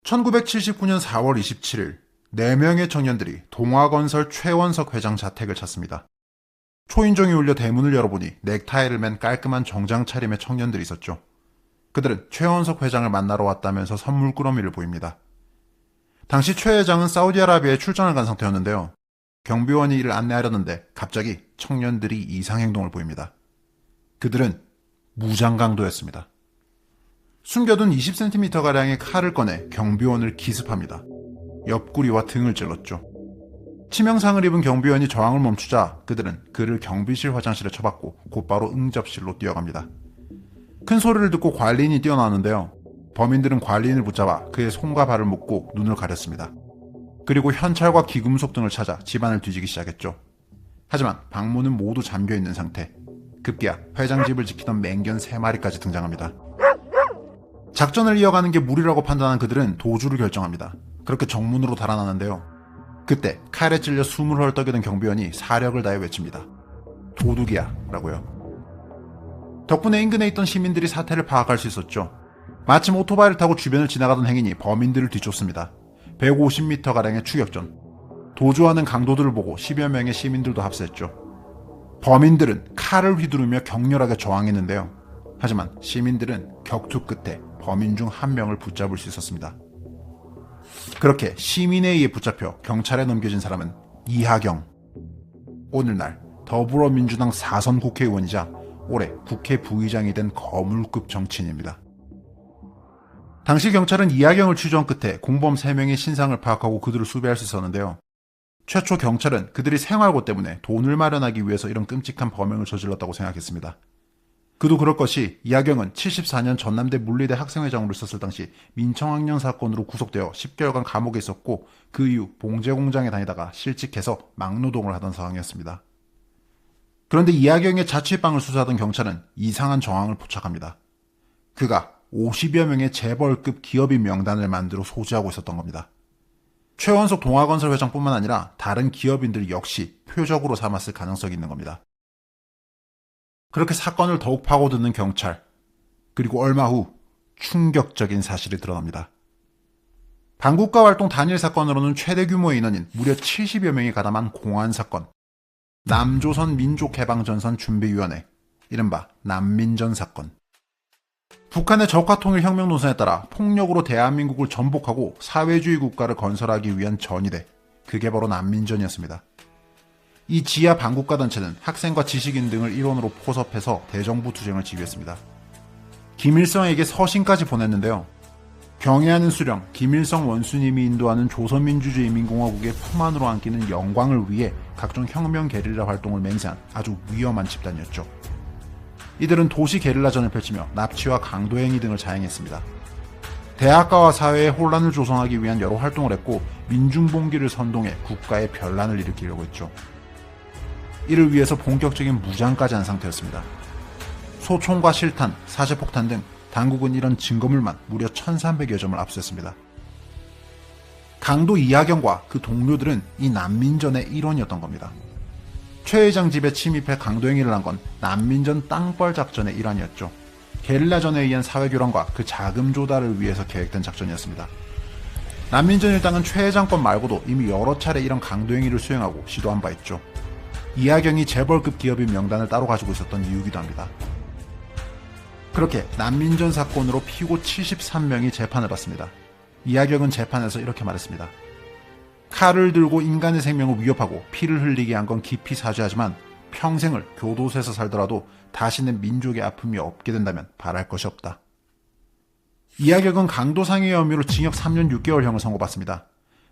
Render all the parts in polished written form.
1979년 4월 27일 4명의 청년들이 동화건설 최원석 회장 자택을 찾습니다. 초인종이 울려 대문을 열어보니 넥타이를 맨 깔끔한 정장 차림의 청년들이 있었죠. 그들은 최원석 회장을 만나러 왔다면서 선물 꾸러미를 보입니다. 당시 최 회장은 사우디아라비아에 출장을 간 상태였는데요. 경비원이 이를 안내하려는데 갑자기 청년들이 이상 행동을 보입니다. 그들은 무장강도였습니다. 숨겨둔 20cm가량의 칼을 꺼내 경비원을 기습합니다. 옆구리와 등을 찔렀죠. 치명상을 입은 경비원이 저항을 멈추자 그들은 그를 경비실 화장실에 처박고 곧바로 응접실로 뛰어갑니다. 큰 소리를 듣고 관리인이 뛰어나왔는데요. 범인들은 관리인을 붙잡아 그의 손과 발을 묶고 눈을 가렸습니다. 그리고 현찰과 귀금속 등을 찾아 집안을 뒤지기 시작했죠. 하지만 방문은 모두 잠겨있는 상태. 급기야 회장 집을 지키던 맹견 3마리까지 등장합니다. 작전을 이어가는 게 무리라고 판단한 그들은 도주를 결정합니다. 그렇게 정문으로 달아나는데요. 그때 칼에 찔려 숨을 헐떡이던 경비원이 사력을 다해 외칩니다. 도둑이야 라고요. 덕분에 인근에 있던 시민들이 사태를 파악할 수 있었죠. 마침 오토바이를 타고 주변을 지나가던 행인이 범인들을 뒤쫓습니다. 150m가량의 추격전. 도주하는 강도들을 보고 10여 명의 시민들도 합세했죠. 범인들은 칼을 휘두르며 격렬하게 저항했는데요. 하지만 시민들은 격투 끝에 범인 중 한 명을 붙잡을 수 있었습니다. 그렇게 시민에 의해 붙잡혀 경찰에 넘겨진 사람은 이하경. 오늘날 더불어민주당 4선 국회의원이자 올해 국회 부의장이 된 거물급 정치인입니다. 당시 경찰은 이하경을 취조한 끝에 공범 3명의 신상을 파악하고 그들을 수배할 수 있었는데요. 최초 경찰은 그들이 생활고 때문에 돈을 마련하기 위해서 이런 끔찍한 범행을 저질렀다고 생각했습니다. 그도 그럴 것이 이하경은 74년 전남대 물리대 학생회장으로 있었을 당시 민청학년 사건으로 구속되어 10개월간 감옥에 있었고 그 이후 봉제공장에 다니다가 실직해서 막노동을 하던 상황이었습니다. 그런데 이하경의 자취방을 수사하던 경찰은 이상한 정황을 포착합니다. 그가 50여 명의 재벌급 기업인 명단을 만들어 소지하고 있었던 겁니다. 최원석 동화건설 회장뿐만 아니라 다른 기업인들 역시 표적으로 삼았을 가능성이 있는 겁니다. 그렇게 사건을 더욱 파고드는 경찰. 그리고 얼마 후 충격적인 사실이 드러납니다. 반국가 활동 단일 사건으로는 최대 규모의 인원인 무려 70여 명이 가담한 공안 사건. 남조선 민족해방전선 준비위원회, 이른바 남민전 사건. 북한의 적화통일 혁명 노선에 따라 폭력으로 대한민국을 전복하고 사회주의 국가를 건설하기 위한 전이대, 그게 바로 남민전이었습니다. 이 지하 반국가 단체는 학생과 지식인 등을 일원으로 포섭해서 대정부 투쟁을 지휘했습니다. 김일성에게 서신까지 보냈는데요. 경애하는 수령 김일성 원수님이 인도하는 조선민주주의인민공화국의 품 안으로 안기는 영광을 위해 각종 혁명 게릴라 활동을 맹세한 아주 위험한 집단이었죠. 이들은 도시 게릴라전을 펼치며 납치와 강도행위 등을 자행했습니다. 대학가와 사회에 혼란을 조성하기 위한 여러 활동을 했고 민중봉기를 선동해 국가에 변란을 일으키려고 했죠. 이를 위해서 본격적인 무장까지 한 상태였습니다. 소총과 실탄, 사제폭탄 등 당국은 이런 증거물만 무려 1300여 점을 압수했습니다. 강도 이하경과 그 동료들은 이 난민전의 일원이었던 겁니다. 최 회장 집에 침입해 강도행위를 한 건 난민전 땅벌 작전의 일환이었죠. 게릴라전에 의한 사회교란과 그 자금 조달을 위해서 계획된 작전이었습니다. 난민전 일당은 최 회장 건 말고도 이미 여러 차례 이런 강도행위를 수행하고 시도한 바 있죠. 이하경이 재벌급 기업인 명단을 따로 가지고 있었던 이유기도 합니다. 그렇게 난민전 사건으로 피고 73명이 재판을 받습니다. 이하경은 재판에서 이렇게 말했습니다. 칼을 들고 인간의 생명을 위협하고 피를 흘리게 한 건 깊이 사죄하지만 평생을 교도소에서 살더라도 다시는 민족의 아픔이 없게 된다면 바랄 것이 없다. 이하경은 강도상해의 혐의로 징역 3년 6개월형을 선고받습니다.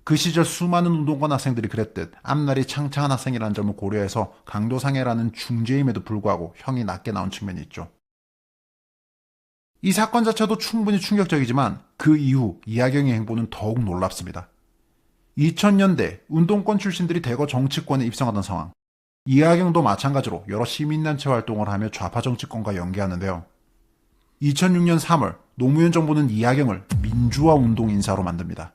그 시절 수많은 운동권 학생들이 그랬듯 앞날이 창창한 학생이라는 점을 고려해서 강도상해라는 중죄임에도 불구하고 형이 낮게 나온 측면이 있죠. 이 사건 자체도 충분히 충격적이지만 그 이후 이하경의 행보는 더욱 놀랍습니다. 2000년대 운동권 출신들이 대거 정치권에 입성하던 상황. 이하경도 마찬가지로 여러 시민단체 활동을 하며 좌파 정치권과 연계하는데요. 2006년 3월 노무현 정부는 이하경을 민주화 운동 인사로 만듭니다.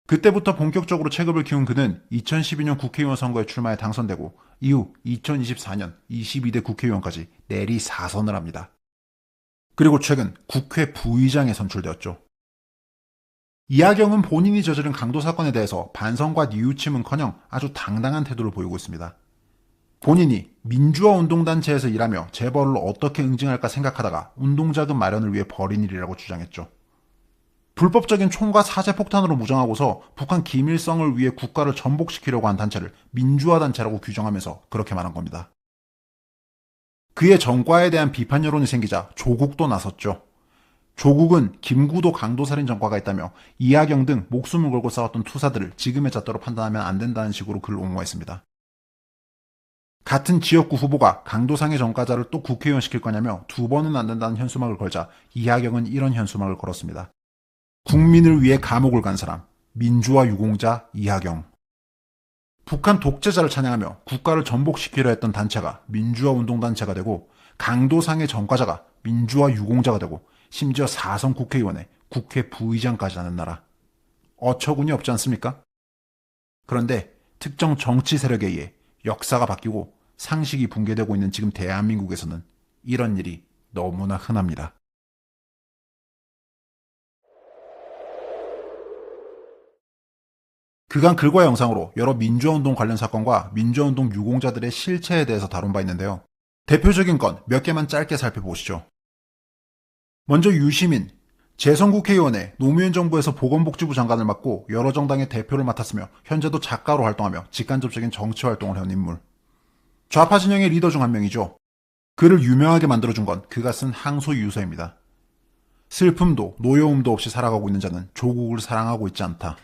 그때부터 본격적으로 체급을 키운 그는 2012년 국회의원 선거에 출마해 당선되고 이후 2024년 22대 국회의원까지 내리 4선을 합니다. 그리고 최근 국회 부의장에 선출되었죠. 이하경은 본인이 저지른 강도 사건에 대해서 반성과 뉘우침은커녕 아주 당당한 태도를 보이고 있습니다. 본인이 민주화 운동단체에서 일하며 재벌을 어떻게 응징할까 생각하다가 운동자금 마련을 위해 벌인 일이라고 주장했죠. 불법적인 총과 사제폭탄으로 무장하고서 북한 기밀성을 위해 국가를 전복시키려고 한 단체를 민주화단체라고 규정하면서 그렇게 말한 겁니다. 그의 전과에 대한 비판 여론이 생기자 조국도 나섰죠. 조국은 김구도 강도살인 전과가 있다며 이하경 등 목숨을 걸고 싸웠던 투사들을 지금의 잣대로 판단하면 안 된다는 식으로 글을 옹호했습니다. 같은 지역구 후보가 강도상의 전과자를 또 국회의원 시킬 거냐며 2번은 안 된다는 현수막을 걸자 이하경은 이런 현수막을 걸었습니다. 국민을 위해 감옥을 간 사람, 민주화 유공자 이하경. 북한 독재자를 찬양하며 국가를 전복시키려 했던 단체가 민주화 운동단체가 되고 강도상의 전과자가 민주화 유공자가 되고 심지어 4선 국회의원에 국회 부의장까지 하는 나라. 어처구니 없지 않습니까? 그런데 특정 정치 세력에 의해 역사가 바뀌고 상식이 붕괴되고 있는 지금 대한민국에서는 이런 일이 너무나 흔합니다. 그간 글과 영상으로 여러 민주화운동 관련 사건과 민주화운동 유공자들의 실체에 대해서 다룬 바 있는데요. 대표적인 건 몇 개만 짧게 살펴보시죠. 먼저 유시민, 재선국회의원에 노무현 정부에서 보건복지부 장관을 맡고 여러 정당의 대표를 맡았으며 현재도 작가로 활동하며 직간접적인 정치활동을 해온 인물. 좌파 진영의 리더 중 한 명이죠. 그를 유명하게 만들어준 건 그가 쓴 항소유서입니다. 슬픔도 노여움도 없이 살아가고 있는 자는 조국을 사랑하고 있지 않다.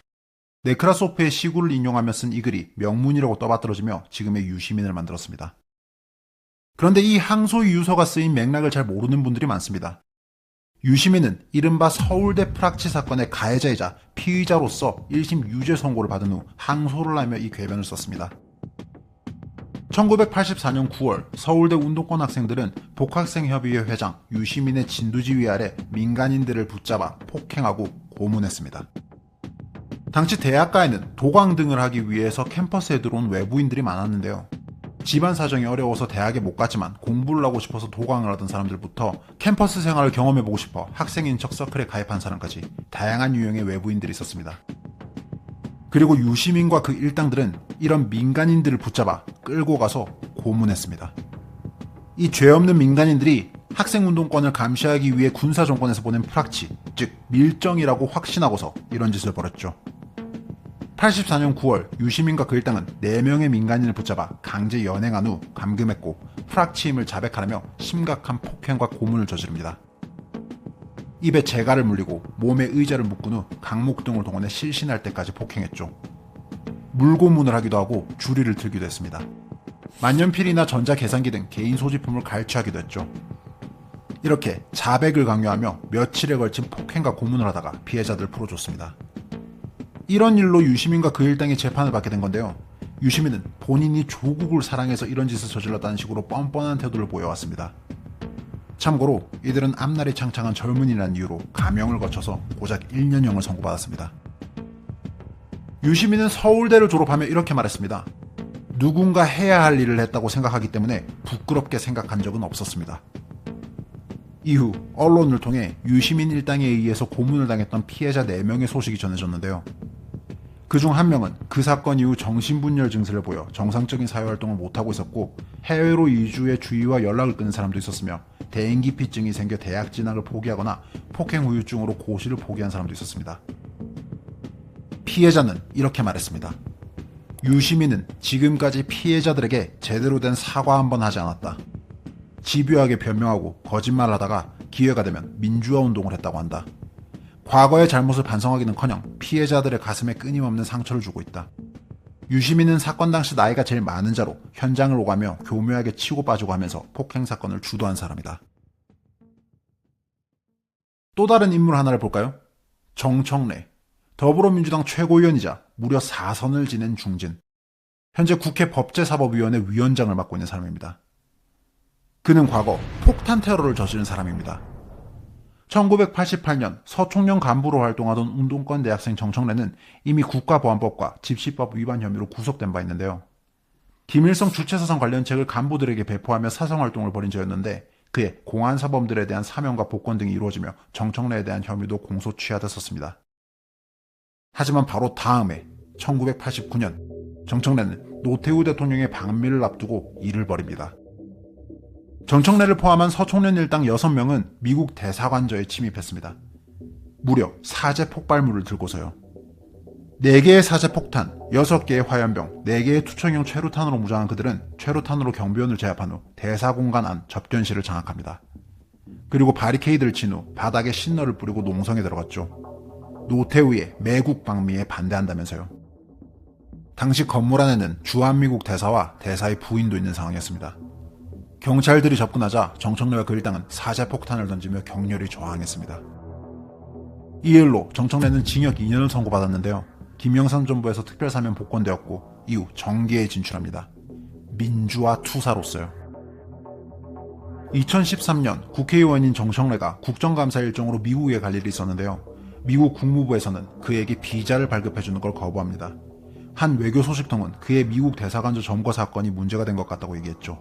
네크라소프의 시구를 인용하며 쓴 이 글이 명문이라고 떠받들어지며 지금의 유시민을 만들었습니다. 그런데 이 항소유서가 쓰인 맥락을 잘 모르는 분들이 많습니다. 유시민은 이른바 서울대 프락치 사건의 가해자이자 피의자로서 1심 유죄 선고를 받은 후 항소를 하며 이 궤변을 썼습니다. 1984년 9월 서울대 운동권 학생들은 복학생협의회 회장 유시민의 진두지휘 아래 민간인들을 붙잡아 폭행하고 고문했습니다. 당시 대학가에는 도강 등을 하기 위해서 캠퍼스에 들어온 외부인들이 많았는데요. 집안 사정이 어려워서 대학에 못 갔지만 공부를 하고 싶어서 도강을 하던 사람들부터 캠퍼스 생활을 경험해보고 싶어 학생인 척 서클에 가입한 사람까지 다양한 유형의 외부인들이 있었습니다. 그리고 유시민과 그 일당들은 이런 민간인들을 붙잡아 끌고 가서 고문했습니다. 이 죄 없는 민간인들이 학생운동권을 감시하기 위해 군사정권에서 보낸 프락치, 즉 밀정이라고 확신하고서 이런 짓을 벌였죠. 84년 9월 유시민과 그 일당은 4명의 민간인을 붙잡아 강제 연행한 후 감금했고 프락치임을 자백하라며 심각한 폭행과 고문을 저지릅니다. 입에 재갈을 물리고 몸에 의자를 묶은 후 강목 등을 동원해 실신할 때까지 폭행했죠. 물고문을 하기도 하고 주리를 틀기도 했습니다. 만년필이나 전자계산기 등 개인 소지품을 갈취하기도 했죠. 이렇게 자백을 강요하며 며칠에 걸친 폭행과 고문을 하다가 피해자들을 풀어줬습니다. 이런 일로 유시민과 그 일당이 재판을 받게 된 건데요. 유시민은 본인이 조국을 사랑해서 이런 짓을 저질렀다는 식으로 뻔뻔한 태도를 보여왔습니다. 참고로 이들은 앞날이 창창한 젊은이라는 이유로 감형을 거쳐서 고작 1년형을 선고받았습니다. 유시민은 서울대를 졸업하며 이렇게 말했습니다. 누군가 해야 할 일을 했다고 생각하기 때문에 부끄럽게 생각한 적은 없었습니다. 이후 언론을 통해 유시민 일당에 의해서 고문을 당했던 피해자 4명의 소식이 전해졌는데요. 그중 한 명은 그 사건 이후 정신분열 증세를 보여 정상적인 사회활동을 못하고 있었고 해외로 이주해 주위와 연락을 끊은 사람도 있었으며 대인기피증이 생겨 대학 진학을 포기하거나 폭행 후유증으로 고시를 포기한 사람도 있었습니다. 피해자는 이렇게 말했습니다. 유시민은 지금까지 피해자들에게 제대로 된 사과 한 번 하지 않았다. 집요하게 변명하고 거짓말을 하다가 기회가 되면 민주화 운동을 했다고 한다. 과거의 잘못을 반성하기는커녕 피해자들의 가슴에 끊임없는 상처를 주고 있다. 유시민은 사건 당시 나이가 제일 많은 자로 현장을 오가며 교묘하게 치고 빠지고 하면서 폭행 사건을 주도한 사람이다. 또 다른 인물 하나를 볼까요? 정청래. 더불어민주당 최고위원이자 무려 4선을 지낸 중진. 현재 국회 법제사법위원회 위원장을 맡고 있는 사람입니다. 그는 과거 폭탄 테러를 저지른 사람입니다. 1988년 서총련 간부로 활동하던 운동권 대학생 정청래는 이미 국가보안법과 집시법 위반 혐의로 구속된 바 있는데요. 김일성 주체사상 관련 책을 간부들에게 배포하며 사성활동을 벌인 저였는데 그의 공안사범들에 대한 사면과 복권 등이 이루어지며 정청래에 대한 혐의도 공소 취하됐었습니다. 하지만 바로 다음해 1989년 정청래는 노태우 대통령의 방미를 앞두고 일을 벌입니다. 정청래를 포함한 서총련 일당 6명은 미국 대사관저에 침입했습니다. 무려 사제 폭발물을 들고서요. 4개의 사제 폭탄, 6개의 화염병, 4개의 투척용 최루탄으로 무장한 그들은 최루탄으로 경비원을 제압한 후 대사공간 안 접견실을 장악합니다. 그리고 바리케이드를 친 후 바닥에 신너를 뿌리고 농성에 들어갔죠. 노태우의 매국 방미에 반대한다면서요. 당시 건물 안에는 주한미국 대사와 대사의 부인도 있는 상황이었습니다. 경찰들이 접근하자 정청래와 그 일당은 사제 폭탄을 던지며 격렬히 저항했습니다. 이 일로 정청래는 징역 2년을 선고받았는데요. 김영삼 정부에서 특별사면 복권되었고 이후 정계에 진출합니다. 민주화 투사로서요. 2013년 국회의원인 정청래가 국정감사 일정으로 미국에 갈 일이 있었는데요. 미국 국무부에서는 그에게 비자를 발급해주는 걸 거부합니다. 한 외교 소식통은 그의 미국 대사관저 점거 사건이 문제가 된 것 같다고 얘기했죠.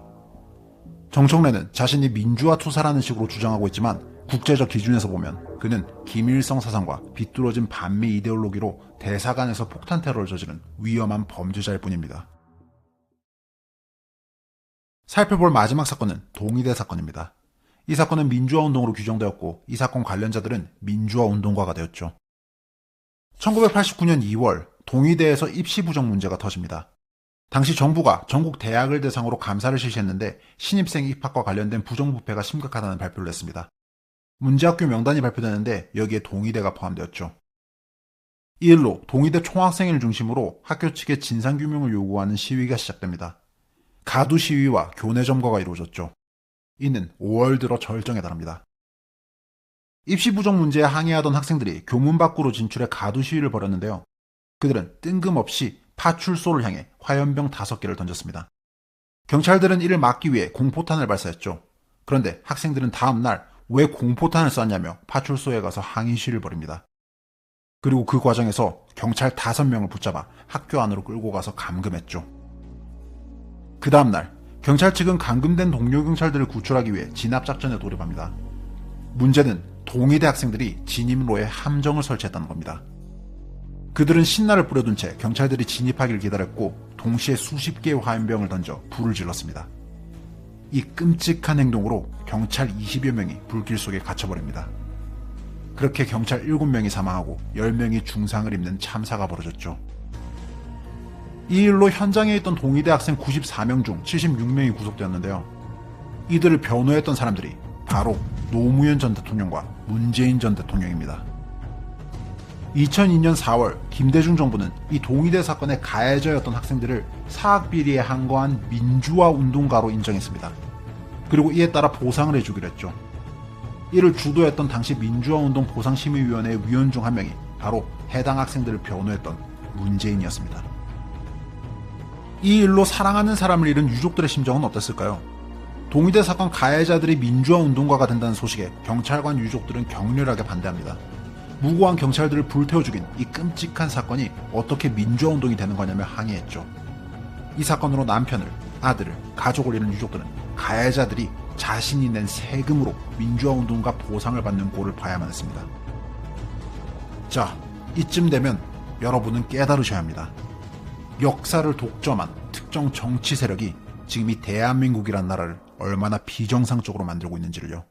정청래는 자신이 민주화 투사라는 식으로 주장하고 있지만 국제적 기준에서 보면 그는 김일성 사상과 비뚤어진 반미 이데올로기로 대사관에서 폭탄 테러를 저지른 위험한 범죄자일 뿐입니다. 살펴볼 마지막 사건은 동의대 사건입니다. 이 사건은 민주화 운동으로 규정되었고 이 사건 관련자들은 민주화 운동가가 되었죠. 1989년 2월 동의대에서 입시 부정 문제가 터집니다. 당시 정부가 전국 대학을 대상으로 감사를 실시했는데 신입생 입학과 관련된 부정부패가 심각하다는 발표를 했습니다. 문제학교 명단이 발표되는데 여기에 동의대가 포함되었죠. 이 일로 동의대 총학생회를 중심으로 학교 측의 진상규명을 요구하는 시위가 시작됩니다. 가두 시위와 교내 점거가 이루어졌죠. 이는 5월 들어 절정에 달합니다. 입시 부정 문제에 항의하던 학생들이 교문 밖으로 진출해 가두 시위를 벌였는데요. 그들은 뜬금없이 파출소를 향해 화염병 5개를 던졌습니다. 경찰들은 이를 막기 위해 공포탄을 발사했죠. 그런데 학생들은 다음 날 왜 공포탄을 쐈냐며 파출소에 가서 항의 시위를 벌입니다. 그리고 그 과정에서 경찰 5명을 붙잡아 학교 안으로 끌고 가서 감금했죠. 그 다음날 경찰 측은 감금된 동료 경찰들을 구출하기 위해 진압작전에 돌입합니다. 문제는 동의대 학생들이 진입로에 함정을 설치했다는 겁니다. 그들은 신나를 뿌려둔 채 경찰들이 진입하기를 기다렸고 동시에 수십 개의 화염병을 던져 불을 질렀습니다. 이 끔찍한 행동으로 경찰 20여 명이 불길 속에 갇혀버립니다. 그렇게 경찰 7명이 사망하고 10명이 중상을 입는 참사가 벌어졌죠. 이 일로 현장에 있던 동의대 학생 94명 중 76명이 구속되었는데요. 이들을 변호했던 사람들이 바로 노무현 전 대통령과 문재인 전 대통령입니다. 2002년 4월 김대중 정부는 이 동의대 사건의 가해자였던 학생들을 사학비리에 항거한 민주화 운동가로 인정했습니다. 그리고 이에 따라 보상을 해주기로 했죠. 이를 주도했던 당시 민주화운동 보상심의위원회 위원 중 한 명이 바로 해당 학생들을 변호했던 문재인이었습니다. 이 일로 사랑하는 사람을 잃은 유족들의 심정은 어땠을까요? 동의대 사건 가해자들이 민주화운동가가 된다는 소식에 경찰관 유족들은 격렬하게 반대합니다. 무고한 경찰들을 불태워 죽인 이 끔찍한 사건이 어떻게 민주화운동이 되는 거냐며 항의했죠. 이 사건으로 남편을, 아들을, 가족을 잃은 유족들은 가해자들이 자신이 낸 세금으로 민주화운동가 보상을 받는 꼴을 봐야만 했습니다. 자, 이쯤 되면 여러분은 깨달으셔야 합니다. 역사를 독점한 특정 정치 세력이 지금 이 대한민국이란 나라를 얼마나 비정상적으로 만들고 있는지를요.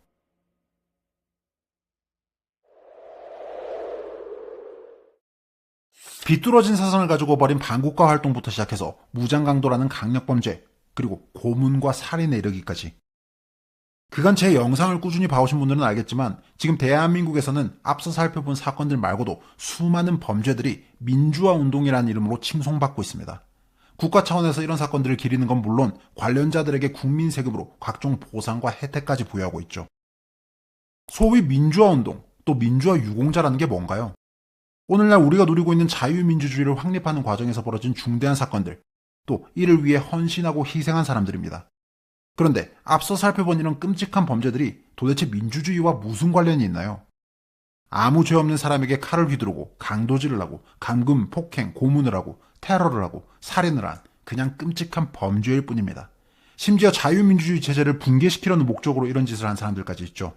비뚤어진 사상을 가지고 벌인 반국가 활동부터 시작해서 무장강도라는 강력범죄, 그리고 고문과 살인에 이르기까지. 그간 제 영상을 꾸준히 봐오신 분들은 알겠지만 지금 대한민국에서는 앞서 살펴본 사건들 말고도 수많은 범죄들이 민주화 운동이라는 이름으로 칭송받고 있습니다. 국가 차원에서 이런 사건들을 기리는 건 물론 관련자들에게 국민 세금으로 각종 보상과 혜택까지 부여하고 있죠. 소위 민주화 운동, 또 민주화 유공자라는 게 뭔가요? 오늘날 우리가 누리고 있는 자유민주주의를 확립하는 과정에서 벌어진 중대한 사건들, 또 이를 위해 헌신하고 희생한 사람들입니다. 그런데 앞서 살펴본 이런 끔찍한 범죄들이 도대체 민주주의와 무슨 관련이 있나요? 아무 죄 없는 사람에게 칼을 휘두르고 강도질을 하고 감금, 폭행, 고문을 하고 테러를 하고 살인을 한 그냥 끔찍한 범죄일 뿐입니다. 심지어 자유민주주의 체제를 붕괴시키려는 목적으로 이런 짓을 한 사람들까지 있죠.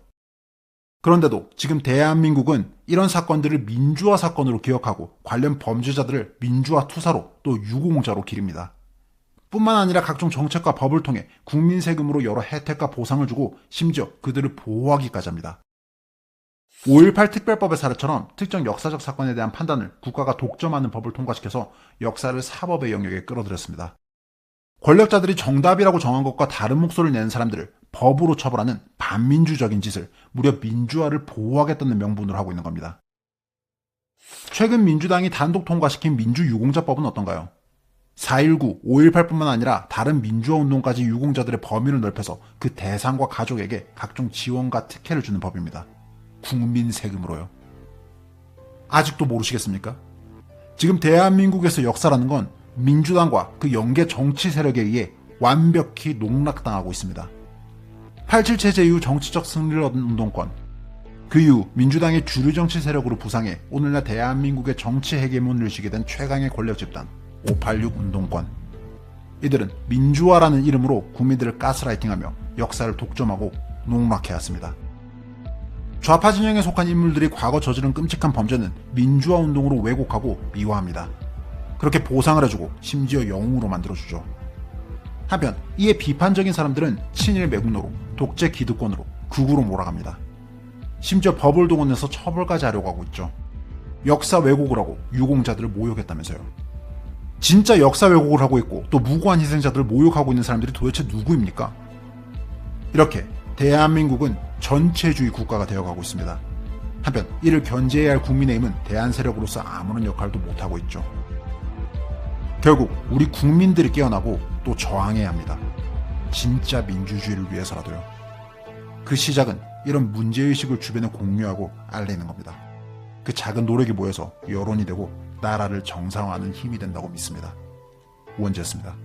그런데도 지금 대한민국은 이런 사건들을 민주화 사건으로 기억하고 관련 범죄자들을 민주화 투사로 또 유공자로 기립니다. 뿐만 아니라 각종 정책과 법을 통해 국민 세금으로 여러 혜택과 보상을 주고 심지어 그들을 보호하기까지 합니다. 5.18 특별법의 사례처럼 특정 역사적 사건에 대한 판단을 국가가 독점하는 법을 통과시켜서 역사를 사법의 영역에 끌어들였습니다. 권력자들이 정답이라고 정한 것과 다른 목소리를 내는 사람들을 법으로 처벌하는 반민주적인 짓을 무려 민주화를 보호하겠다는 명분으로 하고 있는 겁니다. 최근 민주당이 단독 통과시킨 민주유공자법은 어떤가요? 4.19, 5.18뿐만 아니라 다른 민주화 운동까지 유공자들의 범위를 넓혀서 그 대상과 가족에게 각종 지원과 특혜를 주는 법입니다. 국민 세금으로요. 아직도 모르시겠습니까? 지금 대한민국에서 역사라는 건 민주당과 그 연계 정치 세력에 의해 완벽히 농락당하고 있습니다. 87 체제 이후 정치적 승리를 얻은 운동권, 그 이후 민주당의 주류 정치 세력으로 부상해 오늘날 대한민국의 정치 헤게몬을 쥐게 된 최강의 권력 집단 586 운동권. 이들은 민주화라는 이름으로 국민들을 가스라이팅하며 역사를 독점하고 농락해왔습니다. 좌파 진영에 속한 인물들이 과거 저지른 끔찍한 범죄는 민주화 운동으로 왜곡하고 미화합니다. 그렇게 보상을 해주고 심지어 영웅으로 만들어주죠. 한편 이에 비판적인 사람들은 친일 매국노로, 독재 기득권으로, 극우로 몰아갑니다. 심지어 법을 동원해서 처벌까지 하려고 하고 있죠. 역사 왜곡을 하고 유공자들을 모욕했다면서요. 진짜 역사 왜곡을 하고 있고 또 무고한 희생자들을 모욕하고 있는 사람들이 도대체 누구입니까? 이렇게 대한민국은 전체주의 국가가 되어가고 있습니다. 한편 이를 견제해야 할 국민의힘은 대안 세력으로서 아무런 역할도 못하고 있죠. 결국 우리 국민들이 깨어나고 또 저항해야 합니다. 진짜 민주주의를 위해서라도요. 그 시작은 이런 문제의식을 주변에 공유하고 알리는 겁니다. 그 작은 노력이 모여서 여론이 되고 나라를 정상화하는 힘이 된다고 믿습니다. 우원재였습니다.